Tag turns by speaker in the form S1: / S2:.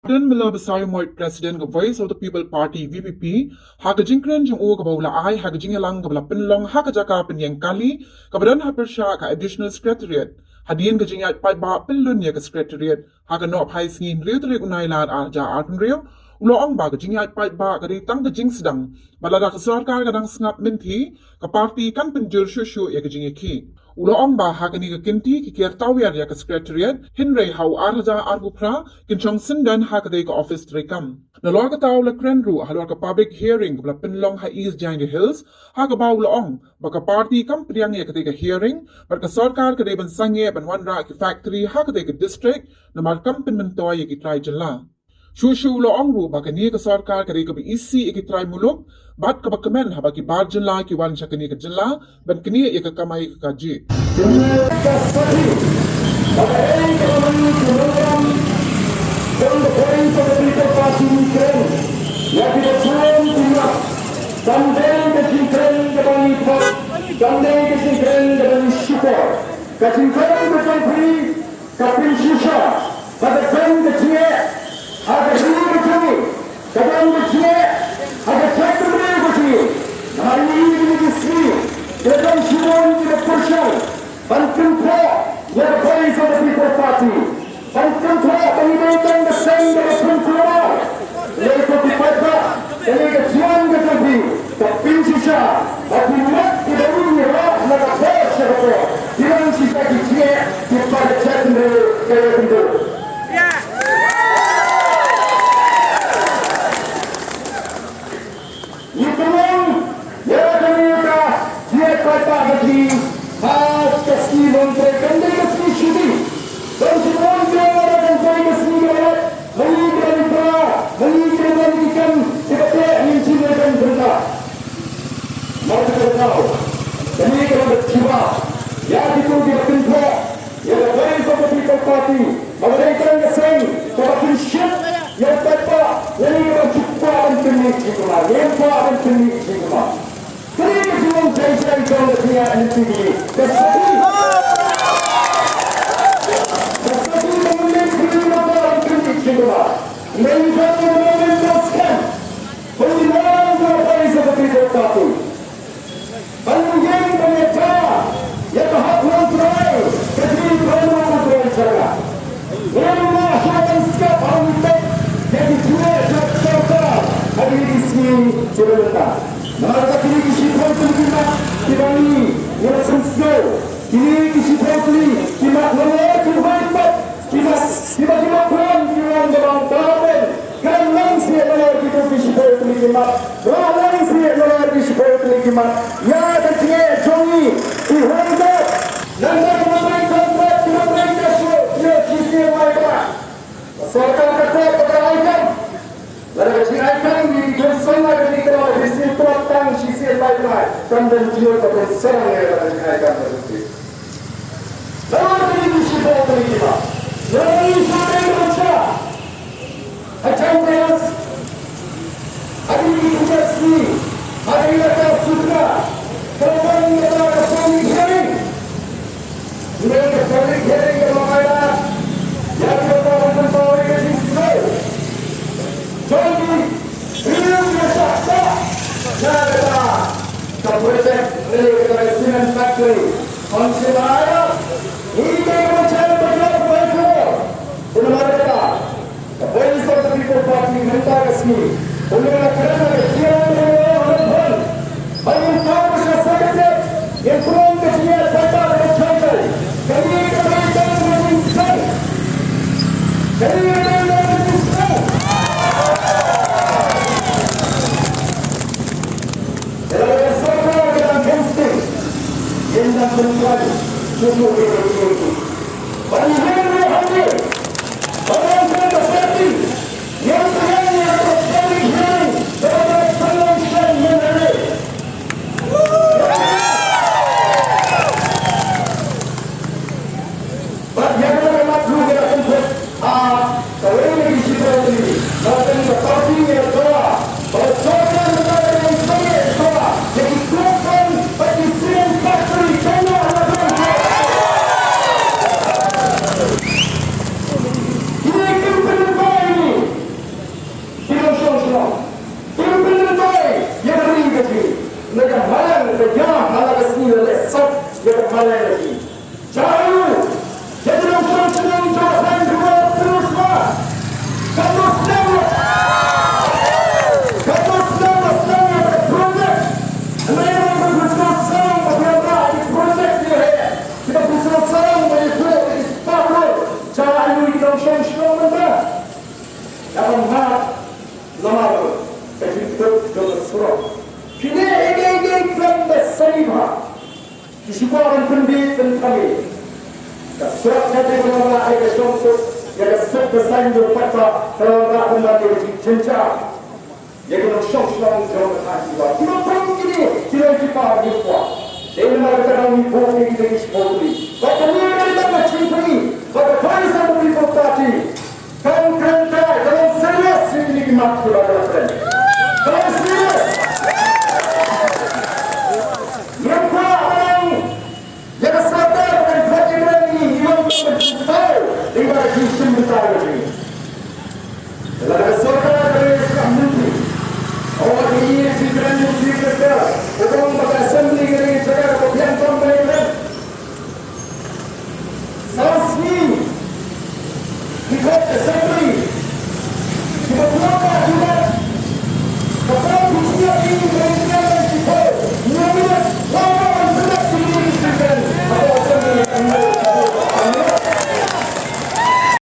S1: Den Miller Besar Moit President of Voice of the People Party VPP Hakajingkren jong o kabawla ay hakajingalang kabla penlong hakajaka penyang kali kabadan hapersha ka additional secretariat hadien kajingat pai ba pelun ya ka secretariat hakanop hai singin riutre unailan aja arpun riu uloong ba kajingat pai ba kadi tang kajing sedang balada ka sarkar kadang sengap menti ka parti kan penjur shushu ya kajingaki uloong ba hakani ka kinti ki kier tawiyar ya ka secretariat hinrei hau arja arbupra kinchong sindan hakadai ka office trekam nalor ka taw la krenru halor ka public hearing bla penlong ha east giant hills ha ka ba uloong ba ka party kam priang ya kadai ka hearing bar ka sarkar kadai ban sangye ban wanra ki factory hakadai ka district na mar kam penmentoy ki try jala Shushu uloong ru ba kani ka sarkar kadai ka isi ki try muluk bat ka bakamen haba ki bar jala ki wan sha kani ka jala ban kani ya ka kamai ka ji
S2: Disibukan pendid dan kami. Surat saya mengenai ayat Syamsus yang sebesar berkata telah kembali jenjang. Yang kena syamslang jauh berhasil. Kita perlu ini tidak kita berbuat. Dengan mereka kami boleh kita isboli. Bapa mereka tidak mencintai. Bapa kami sama berbuat. Kan dalam serius ini nikmat kepada